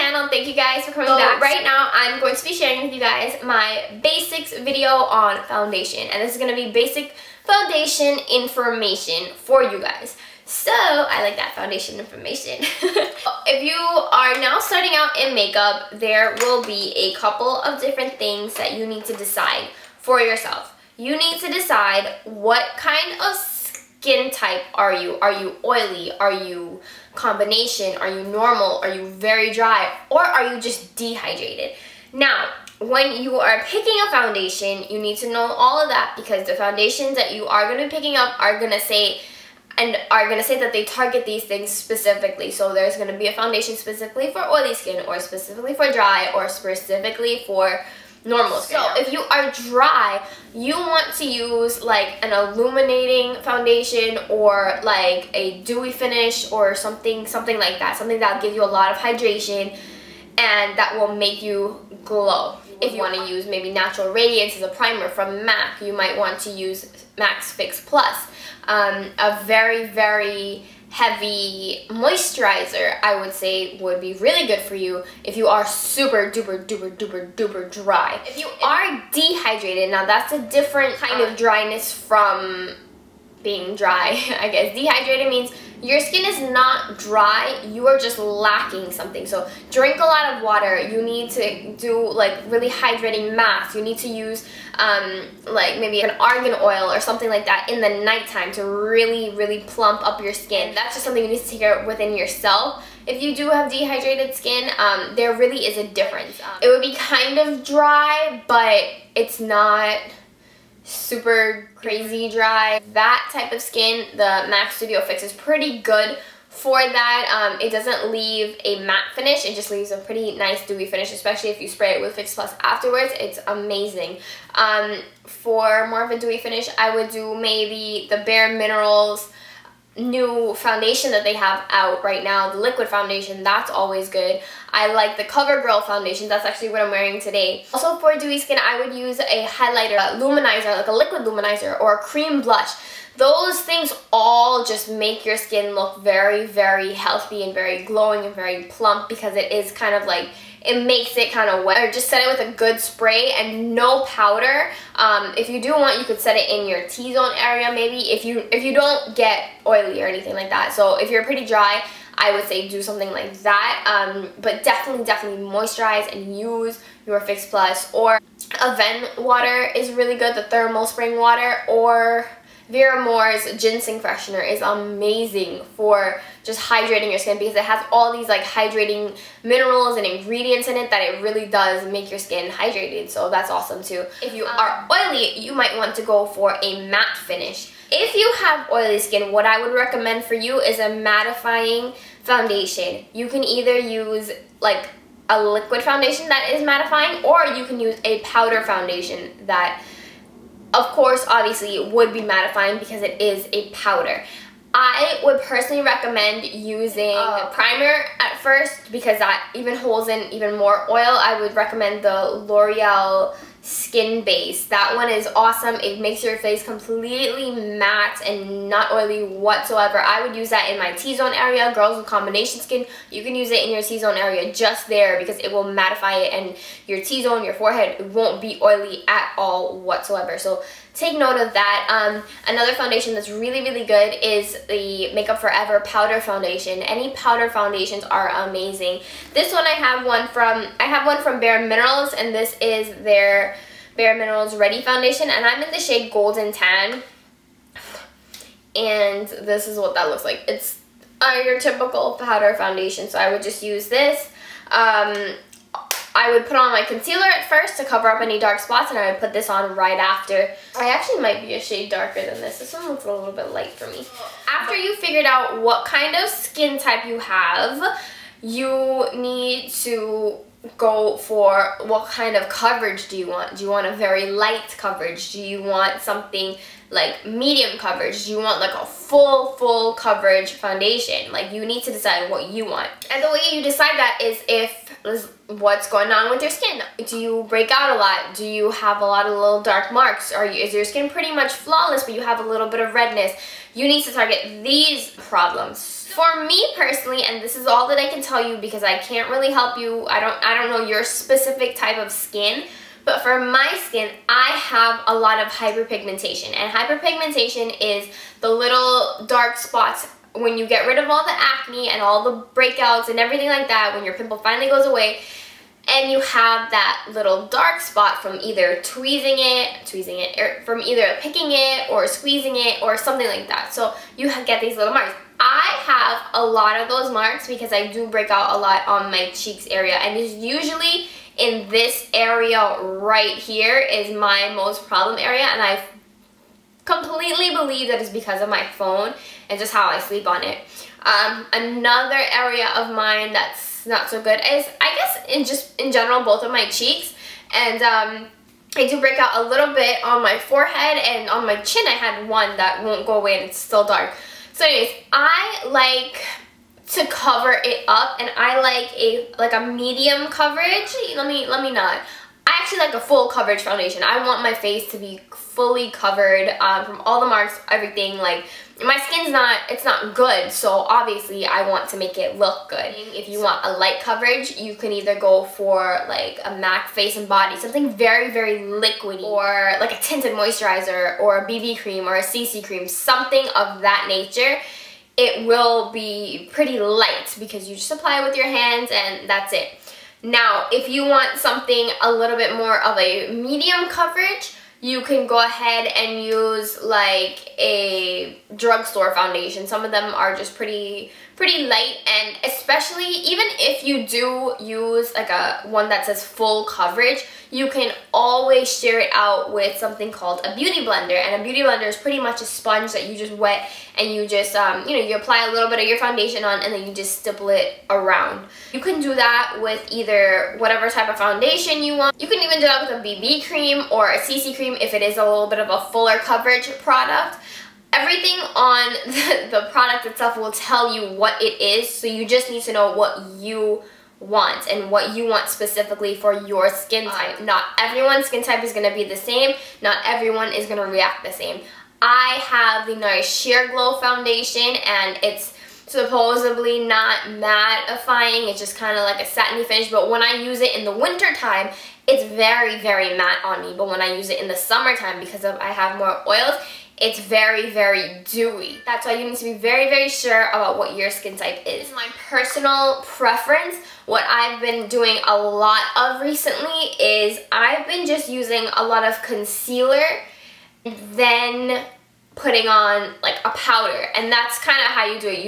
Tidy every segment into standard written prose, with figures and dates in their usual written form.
channel. Thank you guys for coming back. Right now, I'm going to be sharing with you guys my basics video on foundation. And this is going to be basic foundation information for you guys. So, I like that, foundation information. If you are now starting out in makeup, there will be a couple of different things that you need to decide for yourself. You need to decide what kind of skin type are you? Are you oily? Are you combination? Are you normal? Are you very dry? Or are you just dehydrated? Now, when you are picking a foundation, you need to know all of that because the foundations that you are going to be picking up are going to say that they target these things specifically. So there's going to be a foundation specifically for oily skin or specifically for dry or specifically for normal skin. So if you are dry, you want to use like an illuminating foundation or like a dewy finish or something like that. Something that'll give you a lot of hydration and that will make you glow. If you want to use maybe Natural Radiance as a primer from MAC, you might want to use MAC's Fix Plus. A very, very heavy moisturizer, I would say, would be really good for you if you are super duper duper duper duper dry. If you are dehydrated, now that's a different kind of dryness from being dry, I guess. Dehydrated means your skin is not dry, you are just lacking something. So drink a lot of water. You need to do like really hydrating masks. You need to use like maybe an argan oil or something like that in the nighttime to really, really plump up your skin. That's just something you need to take care of within yourself. If you do have dehydrated skin, there really is a difference. It would be kind of dry, but it's not super crazy dry. That type of skin, the MAC Studio Fix is pretty good for that. It doesn't leave a matte finish, it just leaves a pretty nice dewy finish, especially if you spray it with Fix Plus afterwards. It's amazing. For more of a dewy finish, I would do maybe the Bare Minerals new foundation that they have out right now, the liquid foundation. That's always good. I like the CoverGirl foundation. That's actually what I'm wearing today. Also for dewy skin, I would use a highlighter, a luminizer, like a liquid luminizer or a cream blush. Those things all just make your skin look very, very healthy and very glowing and very plump because it is kind of like, it makes it kind of wet. Or just set it with a good spray and no powder. If you do want, you could set it in your T-zone area maybe if you don't get oily or anything like that. So if you're pretty dry, I would say do something like that. But definitely moisturize and use your Fix Plus, or Aven water is really good, the thermal spring water, or Vera Moore's ginseng freshener is amazing for just hydrating your skin because it has all these like hydrating minerals and ingredients in it that it really does make your skin hydrated. So that's awesome too. If you are oily, you might want to go for a matte finish. If you have oily skin, what I would recommend for you is a mattifying foundation. You can either use like a liquid foundation that is mattifying, or you can use a powder foundation that, of course, obviously, would be mattifying because it is a powder. I would personally recommend using primer at first because that even holds in even more oil. I would recommend the L'Oreal Skin Base. That one is awesome. It makes your face completely matte and not oily whatsoever. I would use that in my T-zone area. Girls with combination skin, you can use it in your T-zone area just there because it will mattify it, and your T-zone, your forehead, won't be oily at all whatsoever. So take note of that. Another foundation that's really, really good is the Makeup Forever powder foundation. Any powder foundations are amazing. This one I have one from Bare Minerals, and this is their Bare Minerals Ready foundation, and I'm in the shade Golden Tan, and this is what that looks like. It's your typical powder foundation, so I would just use this. I would put on my concealer at first to cover up any dark spots, and I would put this on right after. I actually might be a shade darker than this. This one looks a little bit light for me. After you figured out what kind of skin type you have, you need to go for what kind of coverage do you want. Do you want a very light coverage? Do you want something like medium coverage? Do you want like a full coverage foundation? Like, you need to decide what you want. And the way you decide that is what's going on with your skin. Do you break out a lot? Do you have a lot of little dark marks? Is your skin pretty much flawless but you have a little bit of redness? You need to target these problems. For me personally, and this is all that I can tell you because I can't really help you, I don't know your specific type of skin, but for my skin, I have a lot of hyperpigmentation. And hyperpigmentation is the little dark spots when you get rid of all the acne and all the breakouts and everything like that, when your pimple finally goes away, and you have that little dark spot from either tweezing it, or from either picking it or squeezing it or something like that. So you get these little marks. I have a lot of those marks because I do break out a lot on my cheeks area, and it's usually in this area right here is my most problem area, and I completely believe that it's because of my phone and just how I sleep on it. Another area of mine that's not so good is, I guess, in general, both of my cheeks. And I do break out a little bit on my forehead, and on my chin I had one that won't go away and it's still dark. So anyways, I like to cover it up, and I like a medium coverage. Let me not. I actually like a full coverage foundation. I want my face to be fully covered from all the marks, everything. Like, my skin's it's not good, so obviously I want to make it look good. If you want a light coverage, you can either go for like a MAC face and body, something very, very liquidy, or like a tinted moisturizer, or a BB cream, or a CC cream, something of that nature. It will be pretty light because you just apply it with your hands and that's it. Now, if you want something a little bit more of a medium coverage, you can go ahead and use like a drugstore foundation. Some of them are just pretty light, and especially even if you do use like one that says full coverage, you can always share it out with something called a beauty blender. And a beauty blender is pretty much a sponge that you just wet, and you just you apply a little bit of your foundation on, and then you just stipple it around. You can do that with either whatever type of foundation you want. You can even do that with a BB cream or a CC cream if it is a little bit of a fuller coverage product. Everything on the product itself will tell you what it is, so you just need to know what you want and what you want specifically for your skin type. Not everyone's skin type is going to be the same. Not everyone is going to react the same. I have the Nourish Sheer Glow foundation, and it's supposedly not mattifying. It's just kind of like a satiny finish, but when I use it in the winter time, it's very, very matte on me. But when I use it in the summertime, because I have more oils, it's very, very dewy. That's why you need to be very, very sure about what your skin type is. My personal preference, what I've been doing a lot of recently is I've been just using a lot of concealer, then putting on like a powder. And that's kind of how you do it.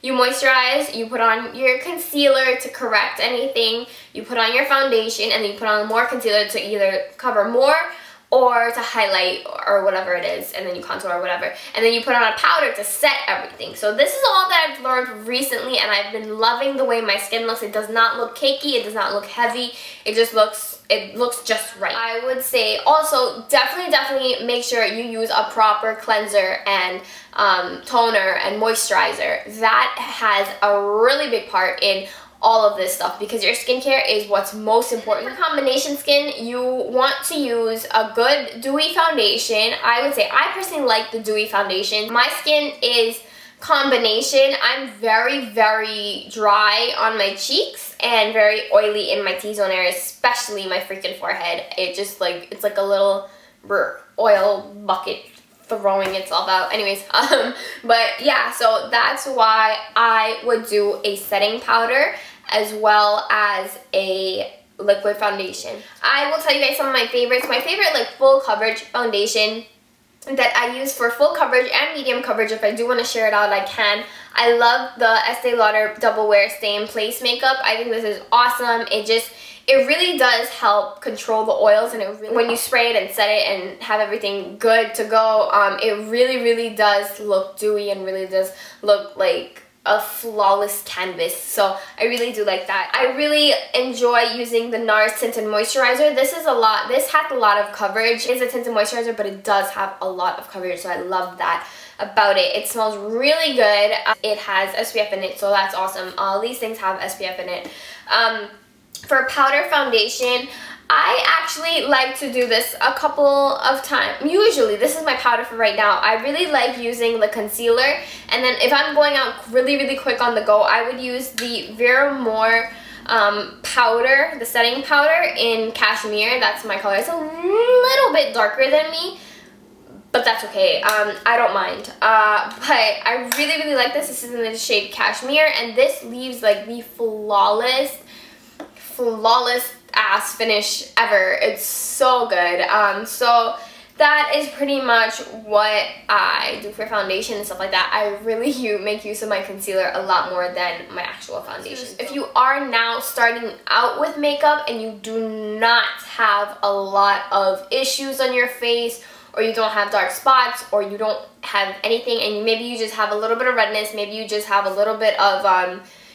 You moisturize, you put on your concealer to correct anything, you put on your foundation, and then you put on more concealer to either cover more or to highlight or whatever it is, and then you contour or whatever, and then you put on a powder to set everything. So this is all that I've learned recently, and I've been loving the way my skin looks. It does not look cakey, it does not look heavy, it looks just right. I would say also definitely make sure you use a proper cleanser and toner and moisturizer. That has a really big part in all of this stuff, because your skincare is what's most important. For combination skin, you want to use a good dewy foundation. I would say I personally like the dewy foundation. My skin is combination. I'm very, very dry on my cheeks and very oily in my T-zone area, especially my freaking forehead. It's like a little oil bucket throwing itself out. Anyways, but yeah, so that's why I would do a setting powder as well as a liquid foundation. I will tell you guys some of my favorites. My favorite like full coverage foundation that I use for full coverage and medium coverage, if I do want to share it out, I can. I love the Estee Lauder Double Wear Stay in Place makeup. I think this is awesome. It really does help control the oils, and when you spray it and set it and have everything good to go, it really, really does look dewy and really does look like a flawless canvas. So I really do like that. I really enjoy using the NARS Tinted Moisturizer. This has a lot of coverage. It's a tinted moisturizer, but it does have a lot of coverage, so I love that about it. It smells really good. It has SPF in it, so that's awesome. All these things have SPF in it. For powder foundation, I actually like to do this a couple of times. Usually, this is my powder for right now. I really like using the concealer, and then if I'm going out really, really quick on the go, I would use the Vera More powder, the setting powder in Cashmere. That's my color. It's a little bit darker than me, but that's okay. I don't mind. But I really, really like this. This is in the shade Cashmere, and this leaves like the flawless ass finish ever. It's so good. So that is pretty much what I do for foundation and stuff like that. I really make use of my concealer a lot more than my actual foundation. If you are now starting out with makeup and you do not have a lot of issues on your face, or you don't have dark spots, or you don't have anything, and maybe you just have a little bit of redness, maybe you just have a little bit of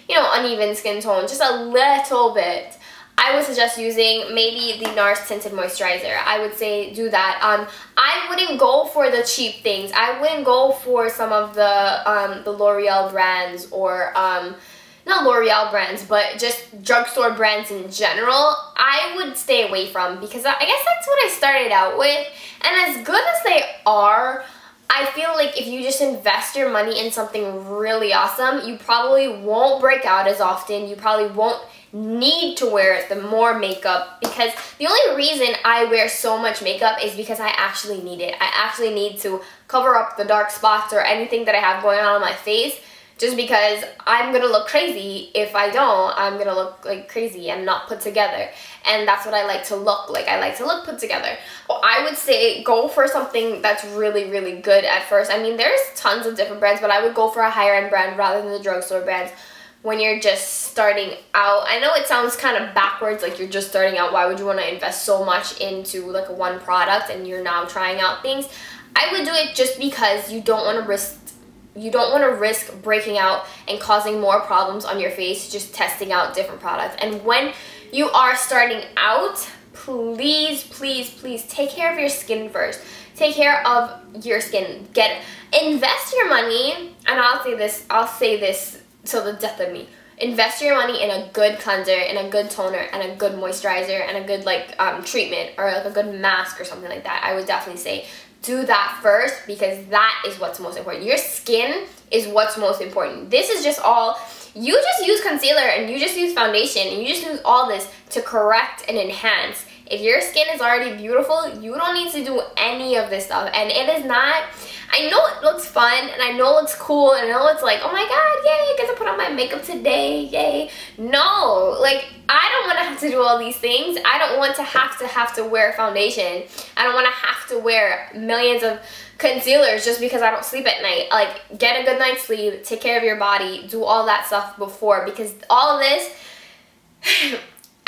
you know, uneven skin tone, just a little bit, I would suggest using maybe the NARS Tinted Moisturizer. I would say do that. I wouldn't go for the cheap things. I wouldn't go for some of the L'Oreal brands, or not L'Oreal brands, but just drugstore brands in general. I would stay away from, because I guess that's what I started out with. And as good as they are, I feel like if you just invest your money in something really awesome, you probably won't break out as often. You probably won't need to wear the more makeup, because the only reason I wear so much makeup is because I actually need it. I actually need to cover up the dark spots or anything that I have going on my face, just because I'm gonna look crazy. If I don't, I'm gonna look like crazy and not put together. And that's what I like to look like. I like to look put together. Well, I would say go for something that's really, really good at first. I mean, there's tons of different brands, but I would go for a higher end brand rather than the drugstore brands when you're just starting out. I know it sounds kind of backwards, like you're just starting out. Why would you want to invest so much into like one product and you're now trying out things? I would do it just because you don't want to risk breaking out and causing more problems on your face just testing out different products. And when you are starting out, please, please, please take care of your skin first. Take care of your skin. Invest your money, and I'll say this till the death of me. Invest your money in a good cleanser, in a good toner, and a good moisturizer, and a good like treatment, or like a good mask or something like that. I would definitely say do that first, because that is what's most important. Your skin is what's most important. This is just all, you just use concealer and you just use foundation and you just use all this to correct and enhance. If your skin is already beautiful, you don't need to do any of this stuff. And it is not, I know it looks fun and I know it's cool and I know it's like, oh my god, yay, I get to put on my makeup today, yay. No, like, I don't want to have to do all these things. I don't want to have to wear foundation. I don't want to have to wear millions of concealers just because I don't sleep at night. Like, get a good night's sleep, take care of your body, do all that stuff before, because all of this,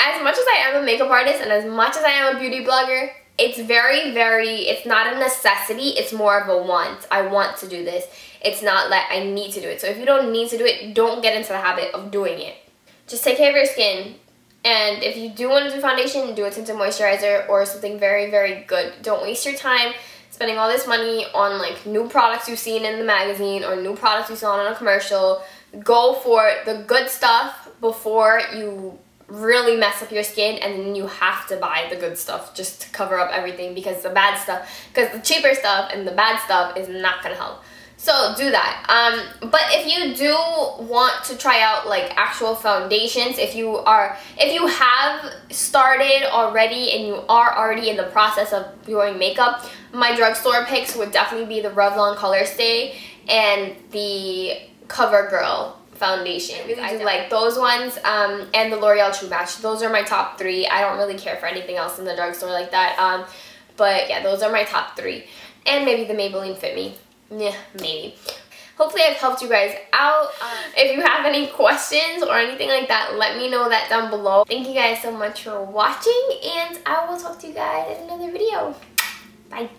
as much as I am a makeup artist and as much as I am a beauty blogger, it's it's not a necessity, it's more of a want. I want to do this. It's not like I need to do it. So if you don't need to do it, don't get into the habit of doing it. Just take care of your skin. And if you do want to do foundation, do a tinted moisturizer or something very, very good. Don't waste your time spending all this money on like new products you've seen in the magazine or new products you saw on a commercial. Go for the good stuff before you really mess up your skin, and then you have to buy the good stuff just to cover up everything, because the bad stuff, because the cheaper stuff and the bad stuff is not gonna help. So do that. But if you do want to try out like actual foundations, if you have started already and you are already in the process of doing makeup, my drugstore picks would definitely be the Revlon Color Stay and the CoverGirl foundation. I really do like those ones, and the L'Oreal True Match. Those are my top 3. I don't really care for anything else in the drugstore like that. But yeah, those are my top 3. And maybe the Maybelline Fit Me. Yeah, maybe. Hopefully I've helped you guys out. If you have any questions or anything like that, let me know that down below. Thank you guys so much for watching, and I will talk to you guys in another video. Bye.